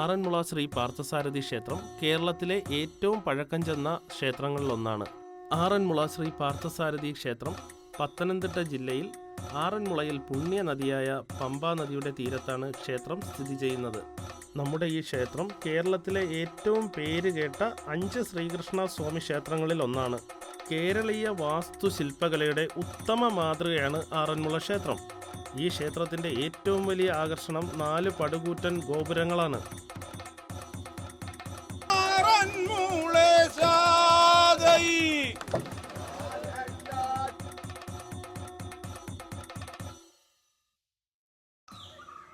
ആറന്മുള ശ്രീ പാർത്ഥസാരഥി ക്ഷേത്രം കേരളത്തിലെ ഏറ്റവും പഴക്കം ചെന്ന ക്ഷേത്രങ്ങളിലൊന്നാണ്. ആറന്മുള ശ്രീ പാർത്ഥസാരഥി ക്ഷേത്രം പത്തനംതിട്ട ജില്ലയിൽ ആറന്മുളയിൽ പുണ്യ നദിയായ പമ്പാ നദിയുടെ തീരത്താണ് ക്ഷേത്രം സ്ഥിതി ചെയ്യുന്നത്. നമ്മുടെ ഈ ക്ഷേത്രം കേരളത്തിലെ ഏറ്റവും പേരുകേട്ട 5 ശ്രീകൃഷ്ണ സ്വാമി ക്ഷേത്രങ്ങളിൽ ഒന്നാണ്. കേരളീയ വാസ്തുശില്പകലയുടെ ഉത്തമ മാതൃകയാണ് ആറന്മുള ക്ഷേത്രം. ഈ ക്ഷേത്രത്തിൻ്റെ ഏറ്റവും വലിയ ആകർഷണം 4 പടുകൂറ്റൻ ഗോപുരങ്ങളാണ്.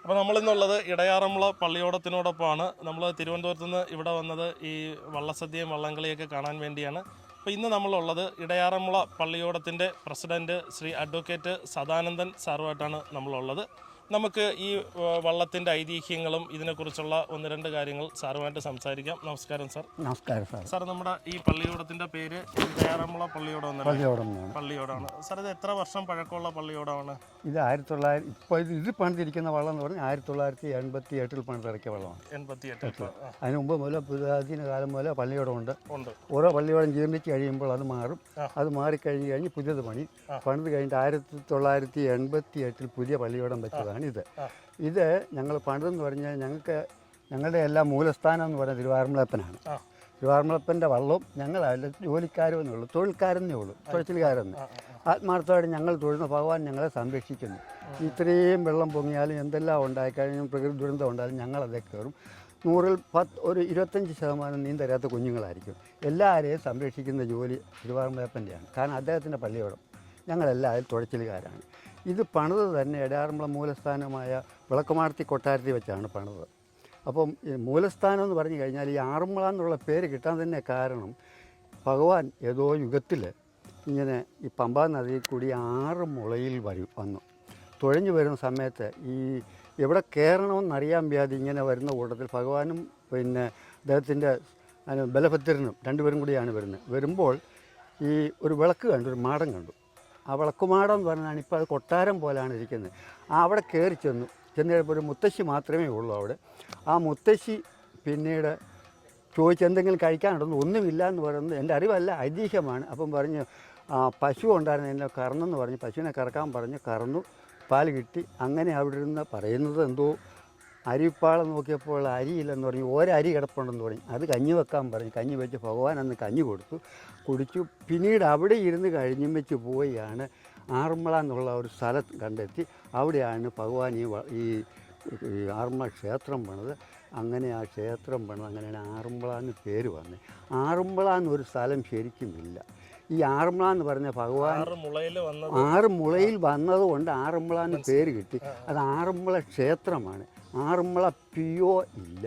അപ്പോൾ നമ്മളിന്നുള്ളത് ഇടയാറന്മുള പള്ളിയോടത്തിനോടൊപ്പമാണ്. നമ്മൾ തിരുവനന്തപുരത്ത് നിന്ന് ഇവിടെ വന്നത് ഈ വള്ളസദ്യയും വള്ളംകളിയൊക്കെ കാണാൻ വേണ്ടിയാണ്. അപ്പോൾ ഇന്ന് നമ്മളുള്ളത് ഇടയാറന്മുള പള്ളിയോടത്തിൻ്റെ പ്രസിഡൻറ്റ് ശ്രീ അഡ്വക്കേറ്റ് സദാനന്ദൻ സാറുമായിട്ടാണ് നമ്മളുള്ളത്. നമുക്ക് ഈ വള്ളത്തിൻ്റെ ഐതിഹ്യങ്ങളും ഇതിനെക്കുറിച്ചുള്ള 1-2 കാര്യങ്ങൾ സാറുമായിട്ട് സംസാരിക്കാം. നമസ്കാരം സാർ. നമസ്കാരം സാർ. സാർ, നമ്മുടെ ഈ പള്ളിയോടത്തിൻ്റെ പേര് ഇടയാറന്മുള പള്ളിയോടാണ്. സാർ, ഇത് എത്ര വർഷം പഴക്കമുള്ള പള്ളിയോടമാണ്? ഇത് 1900 ഇപ്പോൾ ഇത് പണിതിരിക്കുന്ന വള്ളം എന്ന് പറഞ്ഞാൽ 1988 പണിതിറക്കിയ വള്ളമാണ്. 88. അതിന് മുമ്പ് മുതൽ പുരാതന കാലം മുതൽ പള്ളിയോടം ഉണ്ട്. ഓരോ പള്ളിയോടം ജീർണിച്ച് കഴിയുമ്പോൾ അത് മാറും. അത് മാറിക്കഴിഞ്ഞ് പുതിയത് പണിത് കഴിഞ്ഞിട്ട് 1988 പുതിയ പള്ളിയോടം വെച്ചതാണ് ഇത് ഞങ്ങൾ പണിതെന്ന് പറഞ്ഞാൽ ഞങ്ങളുടെ എല്ലാ മൂലസ്ഥാനം എന്ന് പറയുന്നത് തിരുവാറന്മുളപ്പനാണ്. തിരുവാറന്മുളപ്പൻ്റെ വള്ളവും ഞങ്ങളല്ല ജോലിക്കാരെന്നേ ഉള്ളൂ, തൊഴിൽക്കാരെന്നേ ഉള്ളൂ, തുഴച്ചിലുകാരെന്ന്. ആത്മാർത്ഥമായിട്ട് ഞങ്ങൾ തൊഴുന്ന ഭഗവാൻ ഞങ്ങളെ സംരക്ഷിക്കുന്നു. ഇത്രയും വെള്ളം പൊങ്ങിയാലും എന്തെല്ലാം ഉണ്ടായിക്കഴിഞ്ഞാലും പ്രകൃതി ദുരന്തം ഉണ്ടായാലും ഞങ്ങളതേ കയറും. 100-ൽ 25% നീന്തരാത്ത കുഞ്ഞുങ്ങളായിരിക്കും. എല്ലാവരെയും സംരക്ഷിക്കുന്ന ജോലി തിരുവാറന്മുളപ്പൻ്റെയാണ്. കാരണം അദ്ദേഹത്തിൻ്റെ പള്ളിയോടം ഞങ്ങളെല്ലാവരും തുഴച്ചിലുകാരാണ്. ഇത് പണിത് തന്നെ ഇടയാറന്മുള മൂലസ്ഥാനമായ വിളക്കുമാടത്തി കൊട്ടാരത്തിൽ വെച്ചാണ് പണിത്. അപ്പം ഈ മൂലസ്ഥാനം എന്ന് പറഞ്ഞു കഴിഞ്ഞാൽ ഈ ആറന്മുള എന്നുള്ള പേര് കിട്ടാൻ തന്നെ കാരണം ഭഗവാൻ ഏതോ യുഗത്തിൽ ഇങ്ങനെ ഈ പമ്പാ നദിയിൽ കൂടി 6 മുളയിൽ വന്നു തുഴഞ്ഞു വരുന്ന സമയത്ത് ഈ എവിടെ കയറണമെന്നറിയാൻ വ്യാധി ഇങ്ങനെ വരുന്ന കൂട്ടത്തിൽ ഭഗവാനും പിന്നെ അദ്ദേഹത്തിൻ്റെ ബലഭദ്രനും 2 പേരും കൂടിയാണ് വരുമ്പോൾ ഈ ഒരു വിളക്ക് കണ്ടു, ഒരു മാടം കണ്ടു. ആ വിളക്കുമാടം എന്ന് പറഞ്ഞാൽ ഇപ്പോൾ അത് കൊട്ടാരം പോലെയാണ് ഇരിക്കുന്നത്. അവിടെ കയറി ചെന്നു ഒരു മുത്തശ്ശി മാത്രമേ ഉള്ളൂ അവിടെ. ആ മുത്തശ്ശി പിന്നീട് ചോദിച്ച് എന്തെങ്കിലും കഴിക്കാനുണ്ടെന്ന്, ഒന്നുമില്ല എന്ന് പറയുന്നത് എൻ്റെ അറിവല്ല, ഐതിഹ്യമാണ്. അപ്പം പറഞ്ഞ് പശു ഉണ്ടായിരുന്നു, എന്നെ കറന്നെന്ന് പറഞ്ഞ് പശുവിനെ കറക്കാൻ പറഞ്ഞ് കറന്നു, പാൽ കിട്ടി. അങ്ങനെ അവിടെ ഇരുന്ന് പറയുന്നത് എന്തോ അരിപ്പാളം നോക്കിയപ്പോൾ അരിയില്ലെന്ന് പറഞ്ഞു, ഒരരി കിടപ്പുണ്ടെന്ന് പറഞ്ഞു. അത് കഞ്ഞി വെക്കാൻ പറഞ്ഞു. കഞ്ഞി വെച്ച് ഭഗവാൻ അന്ന് കഞ്ഞി കുടിച്ചു. പിന്നീട് അവിടെ ഇരുന്ന് കഴിഞ്ഞും വെച്ച് പോയാണ് ആറന്മുള എന്നുള്ള ഒരു സ്ഥലം കണ്ടെത്തി. അവിടെയാണ് ഭഗവാൻ ഈ ആറന്മുള ക്ഷേത്രം പണിത്. അങ്ങനെ ആ ക്ഷേത്രം പണിത് അങ്ങനെയാണ് ആറന്മുള എന്ന് പേര് വന്നത്. ആറന്മുള എന്നൊരു സ്ഥലം ശരിക്കുമില്ല. ഈ ആറന്മുള എന്ന് പറഞ്ഞ ഭഗവാൻ 6 മുളയിൽ വന്നതുകൊണ്ട് ആറന്മുള എന്ന് പേര് കിട്ടി. അത് ആറന്മുള ക്ഷേത്രമാണ്. ആറന്മുള പിയോ ഇല്ല.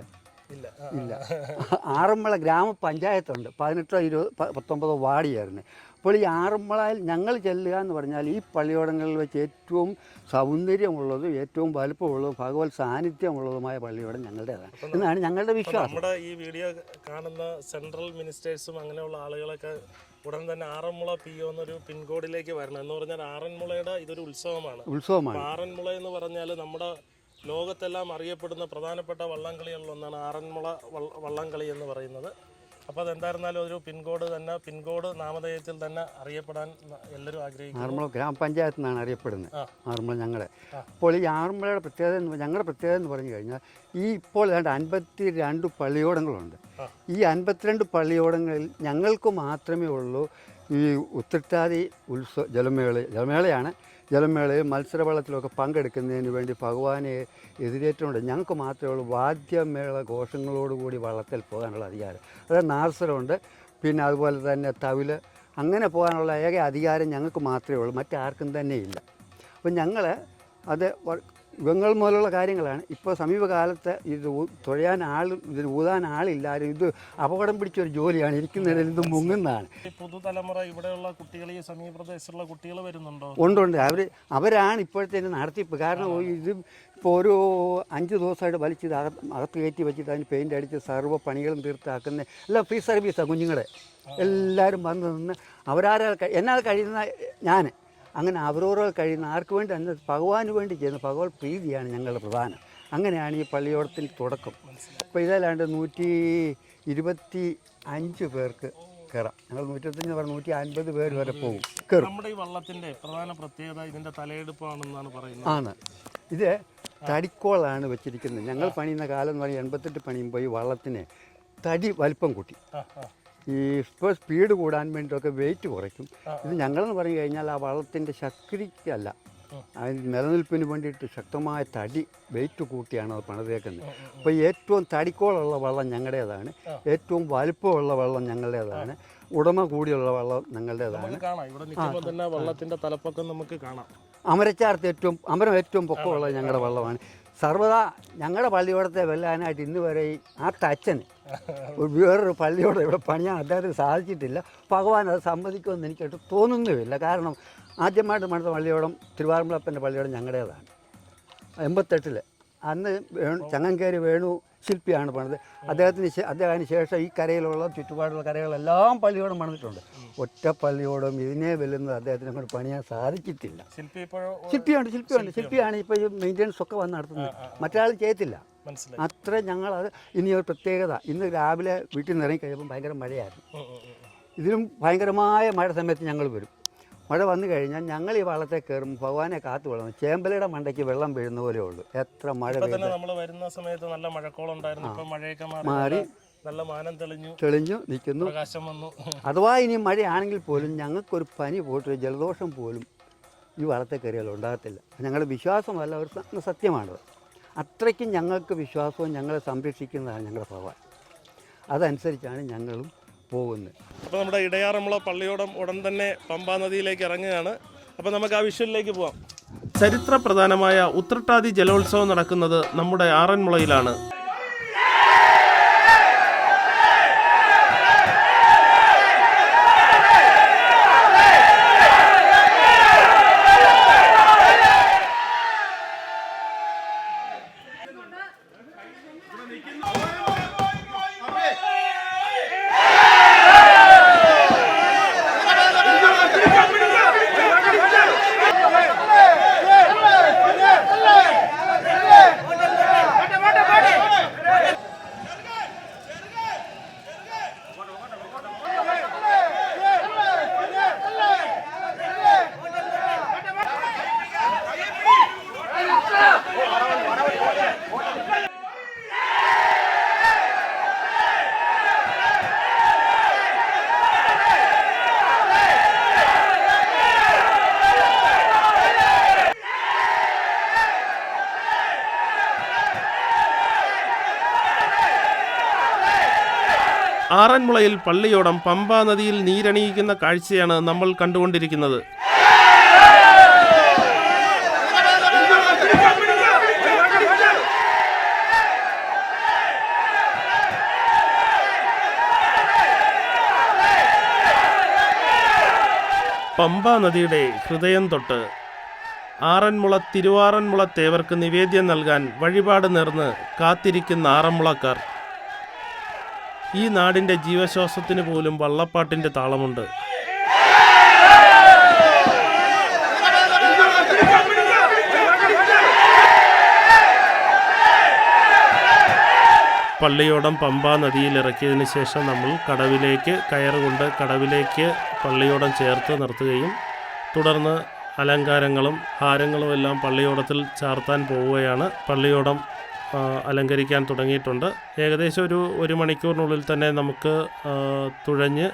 ആറന്മുള ഗ്രാമപഞ്ചായത്തുണ്ട്, 18, 20, 19 വാർഡിയായിരുന്നു. അപ്പോൾ ഈ ആറന്മുളയിൽ ഞങ്ങൾ ചെല്ലുക എന്ന് പറഞ്ഞാൽ ഈ പള്ളിയോടങ്ങളിൽ വെച്ച് ഏറ്റവും സൗന്ദര്യമുള്ളതും ഏറ്റവും വലുപ്പമുള്ളതും ഭഗവത് സാന്നിധ്യമുള്ളതുമായ പള്ളിയോടം ഞങ്ങളുടേതാണ് എന്നാണ് ഞങ്ങളുടെ വിശ്വാസം. നമ്മുടെ ഈ വീഡിയോ കാണുന്ന സെൻട്രൽ മിനിസ്റ്റേഴ്സും അങ്ങനെയുള്ള ആളുകളൊക്കെ ഉടൻ തന്നെ ആറന്മുള പിഒ എന്നൊരു പിൻകോഡിലേക്ക് വരണം. എന്ന് പറഞ്ഞാൽ ആറന്മുളയുടെ ഇതൊരു ഉത്സവമാണ്. ആറന്മുള എന്ന് പറഞ്ഞാൽ നമ്മുടെ ലോകത്തെല്ലാം അറിയപ്പെടുന്ന പ്രധാനപ്പെട്ട വള്ളംകളികളിലൊന്നാണ് ആറന്മുള വള്ളംകളി എന്ന് പറയുന്നത്. അപ്പോൾ അതെന്തായിരുന്നാലും ഒരു പിൻകോഡ് നാമധേയത്തിൽ തന്നെ അറിയപ്പെടാൻ എല്ലാവരും ആഗ്രഹിക്കുന്നു. ആറന്മുള ഗ്രാമപഞ്ചായത്തിൽ നിന്നാണ് അറിയപ്പെടുന്നത് ആറന്മുള ഞങ്ങളെ. അപ്പോൾ ഈ ആറന്മുളയുടെ പ്രത്യേകത ഞങ്ങളുടെ പ്രത്യേകത എന്ന് പറഞ്ഞു കഴിഞ്ഞാൽ ഇപ്പോൾ 52 പള്ളിയോടങ്ങളുണ്ട്. ഈ 52 പള്ളിയോടങ്ങളിൽ ഞങ്ങൾക്ക് മാത്രമേ ഉള്ളൂ ഈ ഉത്രട്ടാതി ജലമേളയാണ്. ജലമേളയിൽ മത്സരവള്ളത്തിലൊക്കെ പങ്കെടുക്കുന്നതിന് വേണ്ടി ഭഗവാനെ എതിരേറ്റുകൊണ്ട് ഞങ്ങൾക്ക് മാത്രമേ ഉള്ളൂ വാദ്യമേള ഘോഷങ്ങളോടുകൂടി വള്ളത്തിൽ പോകാനുള്ള അധികാരം. അതായത് നാർസരമുണ്ട്, പിന്നെ അതുപോലെ തന്നെ തവില്, അങ്ങനെ പോകാനുള്ള ഏക അധികാരം ഞങ്ങൾക്ക് മാത്രമേ ഉള്ളൂ, മറ്റാർക്കും തന്നെ ഇല്ല. അപ്പം ഞങ്ങൾ അത് യുഗങ്ങൾ മുതലുള്ള കാര്യങ്ങളാണ്. ഇപ്പോൾ സമീപകാലത്ത് ഇത് തുഴയാൻ ഇതിന് ഊതാൻ ആളില്ലാരും ഇത് അപകടം പിടിച്ചൊരു ജോലിയാണ്. ഇരിക്കുന്നതിൽ ഇത് മുങ്ങുന്നതാണ്. പുതുതലമുറ ഇവിടെയുള്ള കുട്ടികൾ, ഈ സമീപപ്രദേശത്തുള്ള കുട്ടികൾ വരുന്നുണ്ടോ? ഉണ്ട്. അവരാണ് ഇപ്പോഴത്തെ നടത്തിപ്പ്. കാരണം ഇത് ഇപ്പോൾ ഒരു 5 ദിവസമായിട്ട് വലിച്ചത് അകത്ത് കയറ്റി വെച്ചിട്ട് അതിന് പെയിൻ്റ് അടിച്ച് സർവ്വ പണികളും തീർത്താക്കുന്ന എല്ലാം ഫ്രീ സർവീസാണ്. കുഞ്ഞുങ്ങളെ എല്ലാവരും വന്ന് നിന്ന് എന്നാൽ കഴിയുന്ന ഞാൻ അങ്ങനെ അവരോരോ കഴിയുന്ന ആർക്ക് വേണ്ടി അന്ന് ഭഗവാന് വേണ്ടി ചെയ്യുന്ന ഭഗവത് പ്രീതിയാണ് ഞങ്ങളുടെ പ്രധാനം. അങ്ങനെയാണ് ഈ പള്ളിയോടത്തിൽ തുടക്കം. ഇപ്പോൾ ഇതല്ലാണ്ട് 125 പേർക്ക് കയറാം. ഞങ്ങൾ 125 പറഞ്ഞ 150 പേര് വരെ പോകും, കയറും. നമ്മുടെ ഈ വള്ളത്തിൻ്റെ പ്രധാന പ്രത്യേകത ഇതിൻ്റെ തലയെടുപ്പാണെന്നാണ് പറയുന്നത്. ആണ്. ഇത് തടിക്കോളാണ് വെച്ചിരിക്കുന്നത്. ഞങ്ങൾ പണിയുന്ന കാലം എന്ന് പറഞ്ഞാൽ 88 പണിയുമ്പോൾ ഈ വള്ളത്തിന് തടി വലിപ്പം കൂട്ടി. ഈ ഇപ്പോൾ സ്പീഡ് കൂടാൻ വേണ്ടിയിട്ടൊക്കെ വെയിറ്റ് കുറയ്ക്കും. ഇത് ഞങ്ങളെന്ന് പറഞ്ഞു കഴിഞ്ഞാൽ ആ വള്ളത്തിൻ്റെ ശക്തിക്കല്ല, അതിന് നിലനിൽപ്പിന് വേണ്ടിയിട്ട് ശക്തമായ തടി വെയിറ്റ് കൂട്ടിയാണ് അത് പണിതേക്കുന്നത്. അപ്പോൾ ഏറ്റവും തടിക്കോളുള്ള വള്ളം ഞങ്ങളുടേതാണ്, ഏറ്റവും വലിപ്പമുള്ള വള്ളം ഞങ്ങളുടേതാണ്, ഉടമ കൂടിയുള്ള വള്ളം ഞങ്ങളുടേതാണ്. വള്ളത്തിൻ്റെ തലപ്പൊക്കം നമുക്ക് കാണാം. അമരം ഏറ്റവും പൊക്കമുള്ള ഞങ്ങളുടെ വള്ളമാണ്. സർവ്വതാ ഞങ്ങളുടെ പള്ളിയോടത്തെ വെല്ലാനായിട്ട് ഇന്ന് വരെ ആ തച്ചന് വേറൊരു പള്ളിയോടെ ഇവിടെ പണിയാൻ അദ്ദേഹത്തിന് സാധിച്ചിട്ടില്ല. ഭഗവാൻ അത് സമ്മതിക്കുമെന്ന് എനിക്കായിട്ട് തോന്നുന്നുമില്ല. കാരണം ആദ്യമായിട്ട് പണിത പള്ളിയോടം തിരുവാറന്മുളപ്പൻ്റെ പള്ളിയോടം ഞങ്ങളുടേതാണ്. 88 അന്ന് ചങ്ങങ്കേരി വേണു ശില്പിയാണ് പണിത്. അദ്ദേഹത്തിന് ശേഷം ഈ കരയിലുള്ള ചുറ്റുപാടുള്ള കരകളെല്ലാം പള്ളിയോടം പണിതിട്ടുണ്ട്. ഒറ്റ പള്ളിയോടം ഇതിനെ വെല്ലുന്നത് അദ്ദേഹത്തിനെ കൊണ്ട് പണിയാൻ സാധിച്ചിട്ടില്ല. ശില്പിയാണ് ഇപ്പോൾ ഈ മെയിൻ്റെനൻസ് ഒക്കെ വന്ന് നടത്തുന്നത്. മറ്റൊരാൾ ചെയ്യത്തില്ല. അത്ര ഞങ്ങളത് ഇനി ഒരു പ്രത്യേകത. ഇന്ന് രാവിലെ വീട്ടിൽ നിന്ന് ഇറങ്ങി കഴിയുമ്പോൾ ഭയങ്കര മഴയായിരുന്നു. ഇതിലും ഭയങ്കരമായ മഴ സമയത്ത് ഞങ്ങൾ വരും. മഴ വന്നു കഴിഞ്ഞാൽ ഞങ്ങൾ ഈ വള്ളത്തെ കയറുമ്പോൾ ഭഗവാനെ കാത്തു വെള്ളം ചേമ്പലയുടെ മണ്ടയ്ക്ക് വെള്ളം വീഴുന്ന പോലെ ഉള്ളൂ. എത്ര മഴ വരുന്ന സമയത്ത് നല്ല മഴക്കോളം ഉണ്ടായിരുന്നു. മാറി നല്ല മാനം തെളിഞ്ഞു നിൽക്കുന്നു. അഥവാ ഇനി മഴയാണെങ്കിൽ പോലും ഞങ്ങൾക്കൊരു പനി പോയിട്ട് ജലദോഷം പോലും ഈ വള്ളത്തെ കയറിയാൽ ഉണ്ടാകത്തില്ല. ഞങ്ങളുടെ വിശ്വാസമല്ല, ഒരു സത്യമാണത്. അത്രയ്ക്കും ഞങ്ങൾക്ക് വിശ്വാസവും ഞങ്ങളെ സംരക്ഷിക്കുന്നതാണ് ഞങ്ങളുടെ ഭഗവാൻ. അതനുസരിച്ചാണ് ഞങ്ങളും പോകുന്നത്. അപ്പോൾ നമ്മുടെ ഇടയാറന്മുള പള്ളിയോടം ഉടൻ തന്നെ പമ്പാ നദിയിലേക്ക് ഇറങ്ങുകയാണ്. അപ്പോൾ നമുക്ക് ആ വിഷ്വലിലേക്ക് പോവാം. ചരിത്ര പ്രധാനമായ ഉത്രട്ടാതി ജലോത്സവം നടക്കുന്നത് നമ്മുടെ ആറന്മുളയിലാണ്. ആറന്മുളയിൽ പള്ളിയോടം പമ്പാ നദിയിൽ നീരണിയിക്കുന്ന കാഴ്ചയാണ് നമ്മൾ കണ്ടുകൊണ്ടിരിക്കുന്നത്. പമ്പാ നദിയുടെ ഹൃദയം തൊട്ട് ആറന്മുള തിരുവാറന്മുള തേവർക്ക് നിവേദ്യം നൽകാൻ വഴിപാട് നേർന്ന് കാത്തിരിക്കുന്ന ആറന്മുളക്കാർ. ഈ നാടിൻ്റെ ജീവശ്വാസത്തിന് പോലും വള്ളപ്പാട്ടിൻ്റെ താളമുണ്ട്. പള്ളിയോടം പമ്പാ നദിയിൽ ഇറക്കിയതിന് ശേഷം നമ്മൾ കടവിലേക്ക് കയറുകൊണ്ട് കടവിലേക്ക് പള്ളിയോടം ചേർത്ത് നിർത്തുകയും തുടർന്ന് അലങ്കാരങ്ങളും ഹാരങ്ങളും എല്ലാം പള്ളിയോടത്തിൽ ചാർത്താൻ പോവുകയാണ്. പള്ളിയോടം അലങ്കരിക്കാൻ തുടങ്ങിയിട്ടുണ്ട്. ഏകദേശം ഒരു മണിക്കൂറിനുള്ളിൽ തന്നെ നമുക്ക് തുഴഞ്ഞ്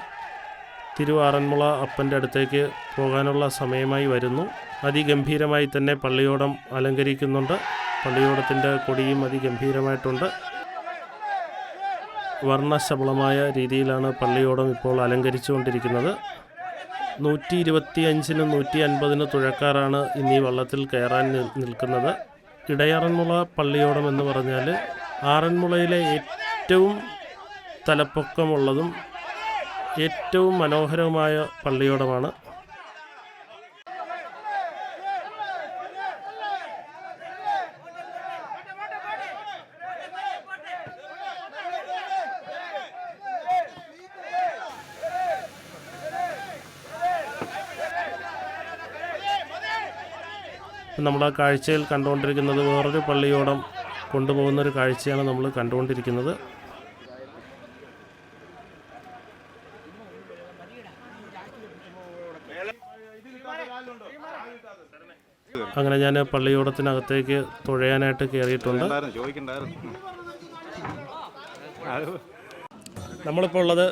തിരുവാറന്മുള അപ്പൻ്റെ അടുത്തേക്ക് പോകാനുള്ള സമയമായി വരുന്നു. അതിഗംഭീരമായി തന്നെ പള്ളിയോടം അലങ്കരിക്കുന്നുണ്ട്. പള്ളിയോടത്തിൻ്റെ കൊടിയും അതിഗംഭീരമായിട്ടുണ്ട്. വർണ്ണശബളമായ രീതിയിലാണ് പള്ളിയോടം ഇപ്പോൾ അലങ്കരിച്ചുകൊണ്ടിരിക്കുന്നത്. 125-നും 150-നും തുഴക്കാരാണ് ഇന്ന് ഈ വള്ളത്തിൽ കയറാൻ നിൽക്കുന്നത്. ഇടയാറന്മുള പള്ളിയോടം എന്ന് പറഞ്ഞാൽ ആറന്മുളയിലെ ഏറ്റവും തലപ്പൊക്കമുള്ളതും ഏറ്റവും മനോഹരവുമായ പള്ളിയോടമാണ്. നമ്മൾ ആ കാഴ്ചയിൽ കണ്ടുകൊണ്ടിരിക്കുന്നത് വേറൊരു പള്ളിയോടം കൊണ്ടുപോകുന്നൊരു കാഴ്ചയാണ് നമ്മൾ കണ്ടുകൊണ്ടിരിക്കുന്നത്. അങ്ങനെ ഞാൻ പള്ളിയോടത്തിനകത്തേക്ക് തുഴയാനായിട്ട് കയറിയിട്ടുണ്ട്. നമ്മളിപ്പോൾ ഉള്ളത്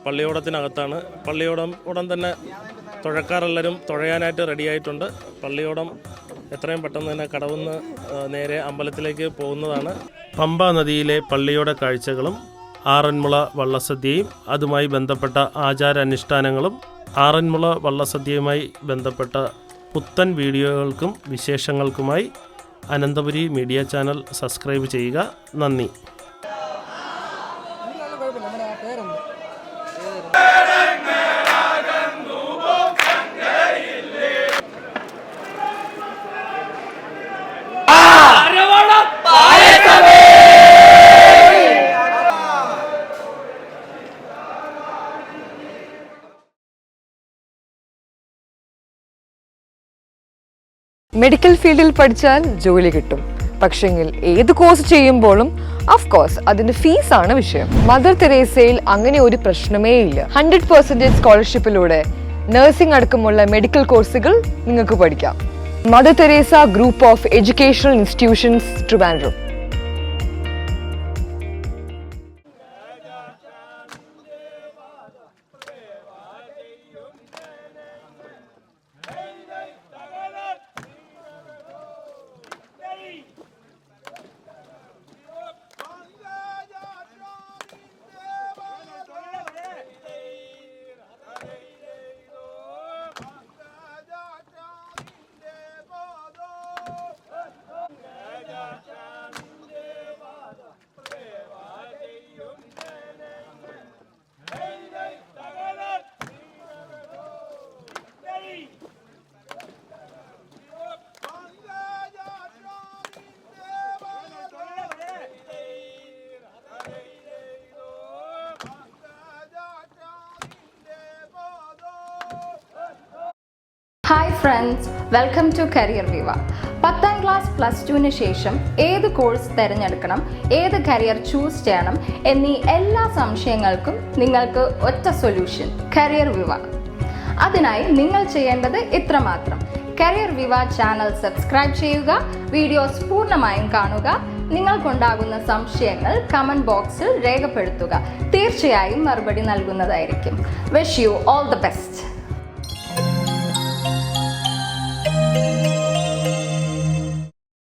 പള്ളിയോടത്തിനകത്താണ്. പള്ളിയോടം ഉടൻ തന്നെ തുഴക്കാരെല്ലാവരും തുഴയാനായിട്ട് റെഡിയായിട്ടുണ്ട്. പള്ളിയോടം എത്രയും പെട്ടെന്ന് തന്നെ കടവുന്ന് നേരെ അമ്പലത്തിലേക്ക് പോകുന്നതാണ്. പമ്പ നദിയിലെ പള്ളിയോട കാഴ്ചകളും ആറന്മുള വള്ളസദ്യയും അതുമായി ബന്ധപ്പെട്ട ആചാരാനുഷ്ഠാനങ്ങളും ആറന്മുള വള്ളസദ്യയുമായി ബന്ധപ്പെട്ട പുത്തൻ വീഡിയോകൾക്കും വിശേഷങ്ങൾക്കുമായി അനന്തപുരി മീഡിയ ചാനൽ സബ്സ്ക്രൈബ് ചെയ്യുക. നന്ദി. മെഡിക്കൽ ഫീൽഡിൽ പഠിച്ചാൽ ജോലി കിട്ടും. പക്ഷെങ്കിൽ ഏത് കോഴ്സ് ചെയ്യുമ്പോഴും ഓഫ് കോഴ്സ് അതിന്റെ ഫീസാണ് വിഷയം. മദർ തെരേസയിൽ അങ്ങനെ ഒരു പ്രശ്നമേ ഇല്ല. 100% സ്കോളർഷിപ്പിലൂടെ നഴ്സിംഗ് അടക്കമുള്ള മെഡിക്കൽ കോഴ്സുകൾ നിങ്ങൾക്ക് പഠിക്കാം. Mother Teresa group of educational institutions, Trivandrum. Hi friends, welcome to career Viva. 10ാം ക്ലാസ് പ്ലസ് ടുവിന് ശേഷം ഏത് കോഴ്സ് തിരഞ്ഞെടുക്കണം, ഏത് കരിയർ ചൂസ് ചെയ്യണം എന്നീ എല്ലാ സംശയങ്ങൾക്കും നിങ്ങൾക്ക് ഒറ്റ സൊല്യൂഷൻ, കരിയർ വിവ. അതിനായി നിങ്ങൾ ചെയ്യേണ്ടത് ഇത്രമാത്രം: കരിയർ വിവ ചാനൽ സബ്സ്ക്രൈബ് ചെയ്യുക, വീഡിയോസ് പൂർണ്ണമായും കാണുക, നിങ്ങൾക്കുണ്ടാകുന്ന സംശയങ്ങൾ കമന്റ് ബോക്സിൽ രേഖപ്പെടുത്തുക. തീർച്ചയായും മറുപടി നൽകുന്നതായിരിക്കും. Wish you all the best.